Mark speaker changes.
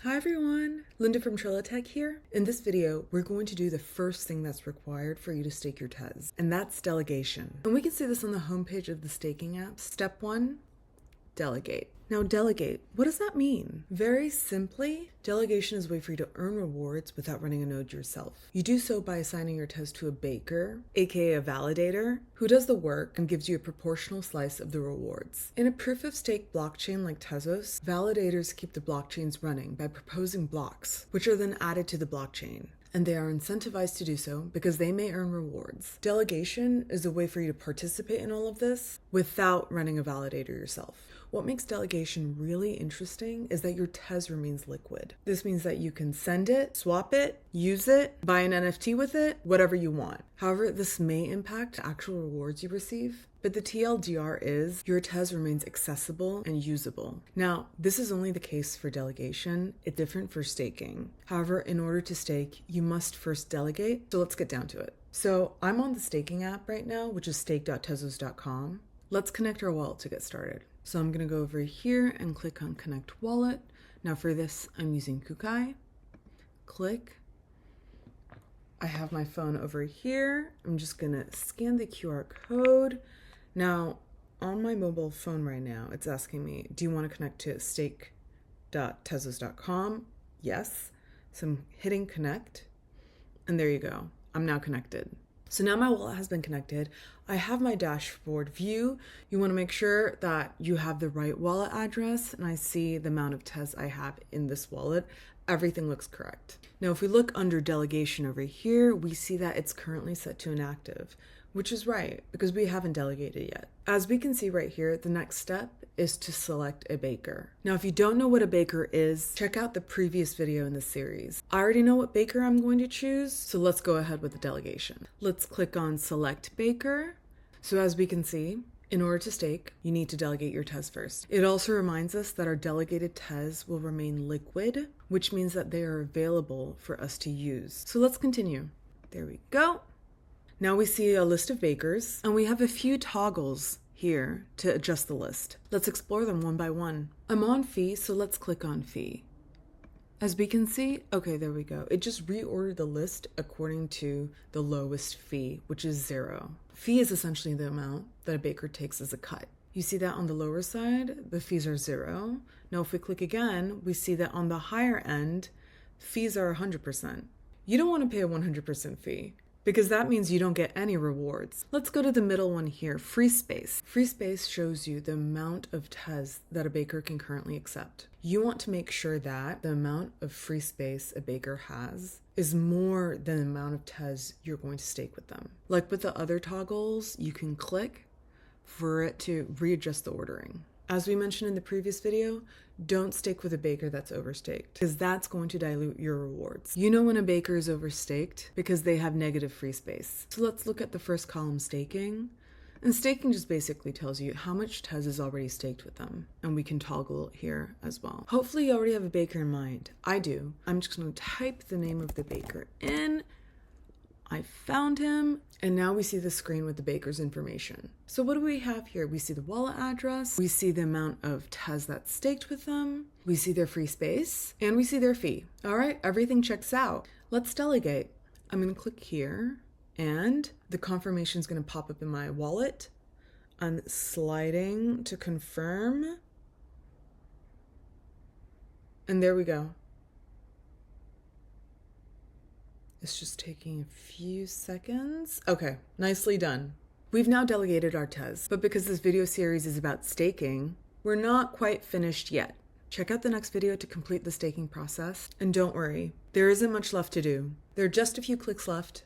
Speaker 1: Hi everyone, Linda from Trilotech here. In this video, we're going to do the first thing that's required for you to stake your Tez, and that's delegation. And we can see this on the homepage of the staking app. Step 1, delegate. Now delegate, what does that mean? Very simply, delegation is a way for you to earn rewards without running a node yourself. You do so by assigning your Tez to a baker, aka a validator, who does the work and gives you a proportional slice of the rewards. In a proof-of-stake blockchain like Tezos, validators keep the blockchains running by proposing blocks, which are then added to the blockchain. And they are incentivized to do so because they may earn rewards. Delegation is a way for you to participate in all of this without running a validator yourself. What makes delegation really interesting is that your Tez remains liquid. This means that you can send it, swap it, use it, buy an NFT with it, whatever you want. However, this may impact actual rewards you receive, but the TLDR is your Tez remains accessible and usable. Now, this is only the case for delegation. It's different for staking. However, in order to stake, you must first delegate. So let's get down to it. So I'm on the staking app right now, which is stake.tezos.com. Let's connect our wallet to get started. So I'm going to go over here and click on Connect Wallet. Now for this, I'm using Kukai. Click. I have my phone over here. I'm just going to scan the QR code. Now, on my mobile phone right now, it's asking me, do you want to connect to stake.tezos.com? Yes. So I'm hitting connect, and there you go. I'm now connected. So now my wallet has been connected. I have my dashboard view. You want to make sure that you have the right wallet address, and I see the amount of Tez I have in this wallet. Everything looks correct. Now, if we look under delegation over here, we see that it's currently set to inactive, which is right because we haven't delegated yet. As we can see right here, the next step is to select a baker. Now, if you don't know what a baker is, check out the previous video in this series. I already know what baker I'm going to choose, so let's go ahead with the delegation. Let's click on select baker. So as we can see, in order to stake, you need to delegate your Tez first. It also reminds us that our delegated Tez will remain liquid, which means that they are available for us to use. So let's continue. There we go. Now we see a list of bakers, and we have a few toggles here to adjust the list. Let's explore them one by one. I'm on fee, so let's click on fee. As we can see, okay, there we go. It just reordered the list according to the lowest fee, which is 0. Fee is essentially the amount that a baker takes as a cut. You see that on the lower side, the fees are 0. Now, if we click again, we see that on the higher end, fees are 100%. You don't want to pay a 100% fee, because that means you don't get any rewards. Let's go to the middle one here, free space. Free space shows you the amount of Tez that a baker can currently accept. You want to make sure that the amount of free space a baker has is more than the amount of Tez you're going to stake with them. Like with the other toggles, you can click for it to readjust the ordering. As we mentioned in the previous video, don't stake with a baker that's overstaked, because that's going to dilute your rewards. You know when a baker is overstaked because they have negative free space. So let's look at the first column, staking. And staking just basically tells you how much Tez is already staked with them. And we can toggle it here as well. Hopefully you already have a baker in mind. I do. I'm just going to type the name of the baker in. I found him, and now we see the screen with the baker's information. So what do we have here? We see the wallet address, we see the amount of Tez that's staked with them, we see their free space, and we see their fee. All right, everything checks out. Let's delegate. I'm gonna click here, and the confirmation is gonna pop up in my wallet. I'm sliding to confirm, and there we go. It's just taking a few seconds. Okay, nicely done. We've now delegated our Tez, but because this video series is about staking, we're not quite finished yet. Check out the next video to complete the staking process, and don't worry, there isn't much left to do. There are just a few clicks left,